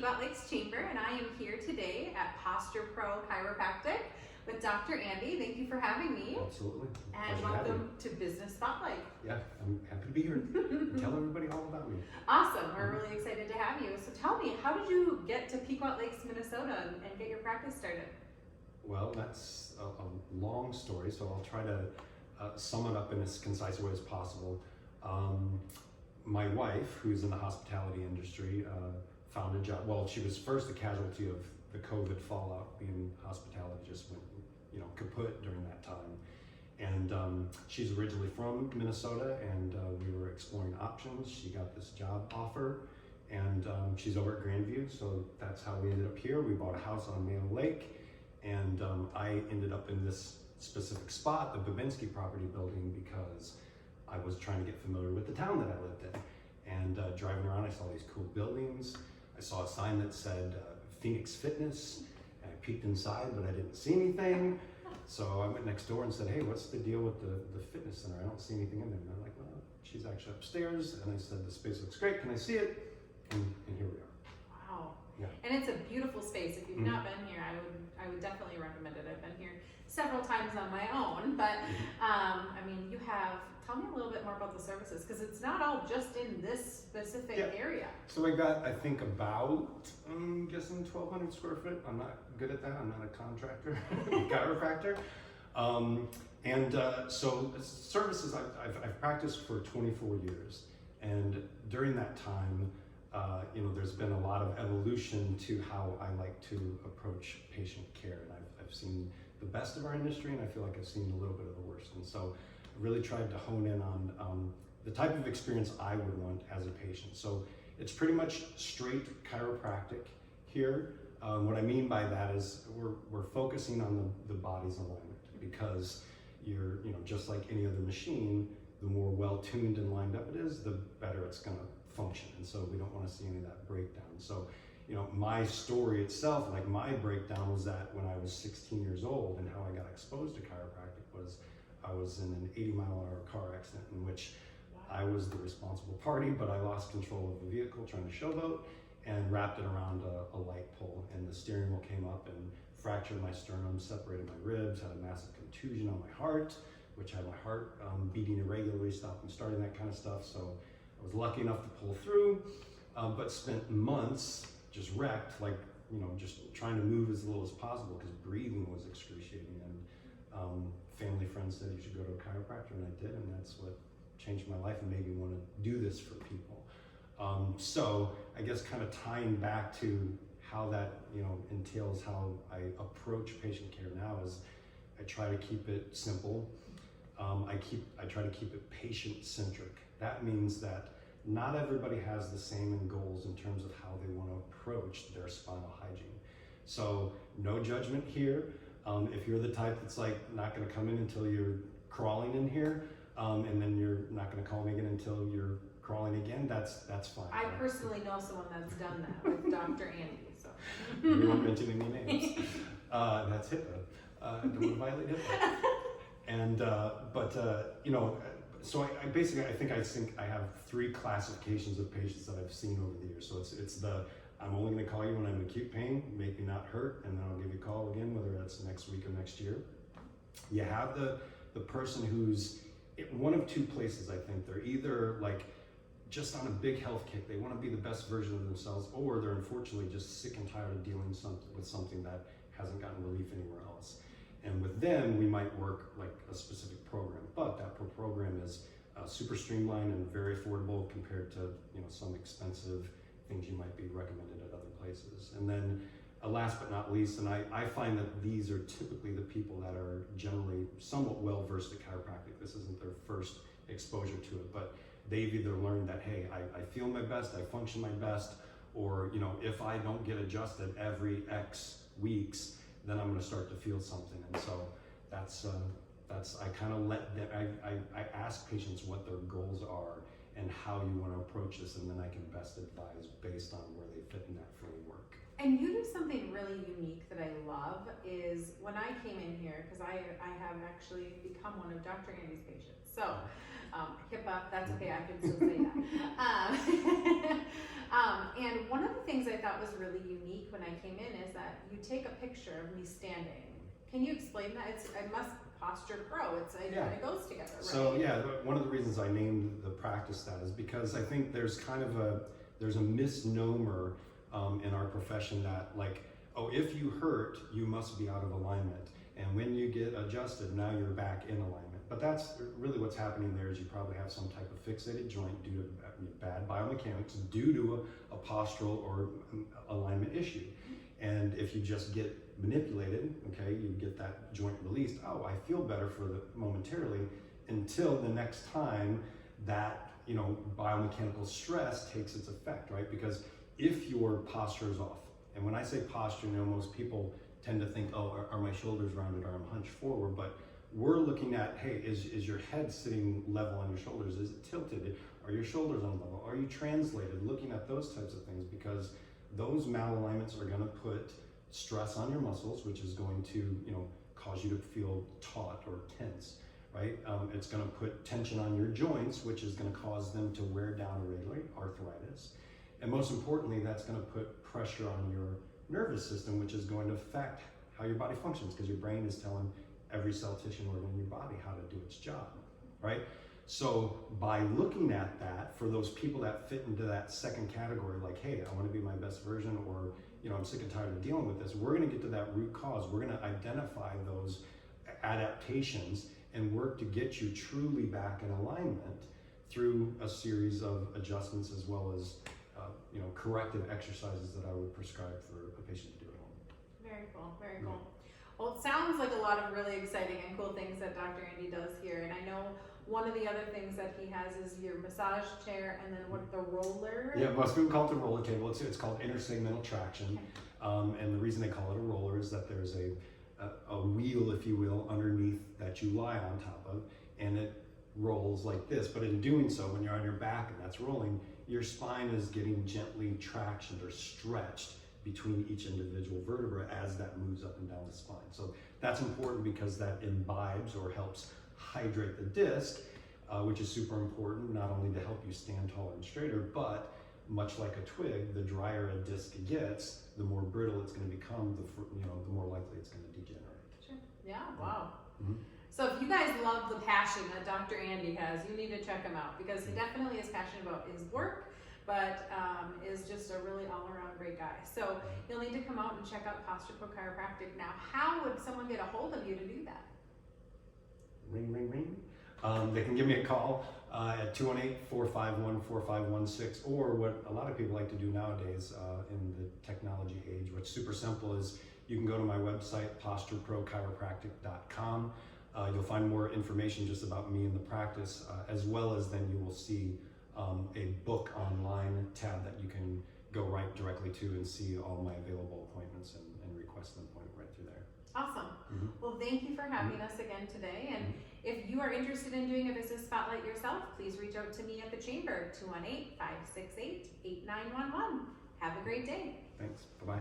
Pequot Lakes Chamber, and I am here today at Posture Pro Chiropractic with Dr. Andy. Thank you for having me. Absolutely. And welcome to Business Spotlight. Yeah, I'm happy to be here. Tell everybody all about me. Awesome. We're really excited to have you. So tell me, how did you get to Pequot Lakes, Minnesota and get your practice started? Well, that's a long story, so I'll try to sum it up in as concise a way as possible. My wife, who's in the hospitality industry, found a job. Well, she was first a casualty of the COVID fallout, being hospitality just went, kaput during that time. And she's originally from Minnesota, and we were exploring options. She got this job offer, and she's over at Grandview, so that's how we ended up here. We bought a house on Mayo Lake, and I ended up in this specific spot, the Babinski property building, because I was trying to get familiar with the town that I lived in. And driving around, I saw these cool buildings. I saw a sign that said Phoenix Fitness, and I peeked inside, but I didn't see anything. So I went next door and said, hey, what's the deal with the fitness center? I don't see anything in there. And they're like, well, she's actually upstairs. And I said, the space looks great. Can I see it? And here we are. Wow. Yeah. And it's a beautiful space. If you've not been here, I would definitely recommend it. I've been here several times on my own, but tell me a little bit more about the services, because it's not all just in this specific area. So I got, I think, about, I'm guessing 1,200 square foot. I'm not good at that. I'm not a contractor, chiropractor. So services, I've practiced for 24 years. And during that time, there's been a lot of evolution to how I like to approach patient care. And I've seen the best of our industry, and I feel like I've seen a little bit of the worst. And so I really tried to hone in on the type of experience I would want as a patient. So it's pretty much straight chiropractic here. What I mean by that is we're focusing on the body's alignment, because you're, just like any other machine, the more well-tuned and lined up it is, the better it's gonna function. And so we don't wanna see any of that breakdown. So, my story itself, like my breakdown was that when I was 16 years old, and how I got exposed to chiropractic was I was in an 80-mile-an-hour car accident in which I was the responsible party, but I lost control of the vehicle trying to showboat and wrapped it around a light pole, and the steering wheel came up and fractured my sternum, separated my ribs, had a massive contusion on my heart, which had my heart beating irregularly, stopping, starting, that kind of stuff. So I was lucky enough to pull through, but spent months just wrecked, just trying to move as little as possible, because breathing was excruciating. And family friends said you should go to a chiropractor, and I did, and that's what changed my life and made me want to do this for people. So I guess kind of tying back to how that entails how I approach patient care now is I try to keep it simple. I try to keep it patient-centric. That means that not everybody has the same goals in terms of how they want to approach their spinal hygiene. So no judgment here. If you're the type that's not going to come in until you're crawling in here, and then you're not going to call me again until you're crawling again, that's fine. I personally know someone that's done that with Dr. Andy. So you won't mention any names. That's HIPAA. Don't want to violate HIPAA. And so I basically think I have 3 classifications of patients that I've seen over the years. So it's I'm only going to call you when I'm in acute pain, make me not hurt, and then I'll give you a call again, whether that's next week or next year. You have the person who's in one of 2 places. I think they're either just on a big health kick, they want to be the best version of themselves, or they're unfortunately just sick and tired of dealing with something that hasn't gotten relief anywhere else. And with them, we might work a specific program, but that program is super streamlined and very affordable compared to some expensive things you might be recommended at other places. And then last but not least, and I find that these are typically the people that are generally somewhat well versed at chiropractic. This isn't their first exposure to it, but they've either learned that, hey, I feel my best, I function my best, or if I don't get adjusted every X weeks, then I'm going to start to feel something. And so that's I kind of let them, I ask patients what their goals are and how you want to approach this, and then I can best advise based on where they fit in that framework. And you do something really unique that I love is when I came in here, because I have actually become one of Dr. Andy's patients. So, HIPAA, that's okay, I can still say that. And one of the things I thought was really unique when I came in is that you take a picture of me standing. Can you explain that? Posture Pro, it goes together, right? So yeah, one of the reasons I named the practice that is because I think there's a misnomer in our profession that like, oh, if you hurt, you must be out of alignment. And when you get adjusted, now you're back in alignment. But that's really what's happening there is you probably have some type of fixated joint due to bad biomechanics, due to a postural or alignment issue. And if you just get manipulated, okay, you get that joint released, oh, I feel better momentarily until the next time that, biomechanical stress takes its effect, right? Because if your posture is off, and when I say posture, most people tend to think, oh, are my shoulders rounded, or I'm hunched forward, but we're looking at, hey, is your head sitting level on your shoulders? Is it tilted? Are your shoulders on level? Are you translated? Looking at those types of things, because those malalignments are gonna put stress on your muscles, which is going to, cause you to feel taut or tense, right? It's gonna put tension on your joints, which is gonna cause them to wear down irregularly, arthritis. And most importantly, that's gonna put pressure on your nervous system, which is going to affect how your body functions, because your brain is telling every cell, tissue, and organ in your body how to do its job, right? So by looking at that, for those people that fit into that second category, like, hey, I want to be my best version, or I'm sick and tired of dealing with this, we're going to get to that root cause. We're going to identify those adaptations and work to get you truly back in alignment through a series of adjustments, as well as corrective exercises that I would prescribe for a patient to do at home. Very cool, very cool. Well, it sounds like a lot of really exciting and cool things that Dr. Andy does here, and I know one of the other things that he has is your massage chair, and then the roller? Yeah, most people call it the roller table. It's called intersegmental traction. Okay. And the reason they call it a roller is that there's a wheel, if you will, underneath that you lie on top of, and it rolls like this. But in doing so, when you're on your back and that's rolling, your spine is getting gently tractioned or stretched between each individual vertebra as that moves up and down the spine. So that's important because that imbibes or helps hydrate the disc, which is super important, not only to help you stand taller and straighter, but much like a twig, the drier a disc gets, the more brittle it's going to become, the more likely it's going to degenerate. Sure. Yeah, wow. Mm-hmm. So if you guys love the passion that Dr. Andy has, you need to check him out, because he definitely is passionate about his work, but is just a really all-around great guy. So you'll need to come out and check out Posture Pro Chiropractic. Now, how would someone get a hold of you to do that? Ring, ring, ring. They can give me a call at 218-451-4516, or what a lot of people like to do nowadays in the technology age, which is super simple, is you can go to my website, postureprochiropractic.com. You'll find more information just about me and the practice, as well as then you will see a book online tab that you can go right directly to and see all my available appointments and request an appointment right through there. Awesome. Mm-hmm. Well, thank you for having us again today. And if you are interested in doing a business spotlight yourself, please reach out to me at the chamber, 218-568-8911. Have a great day. Thanks. Bye-bye.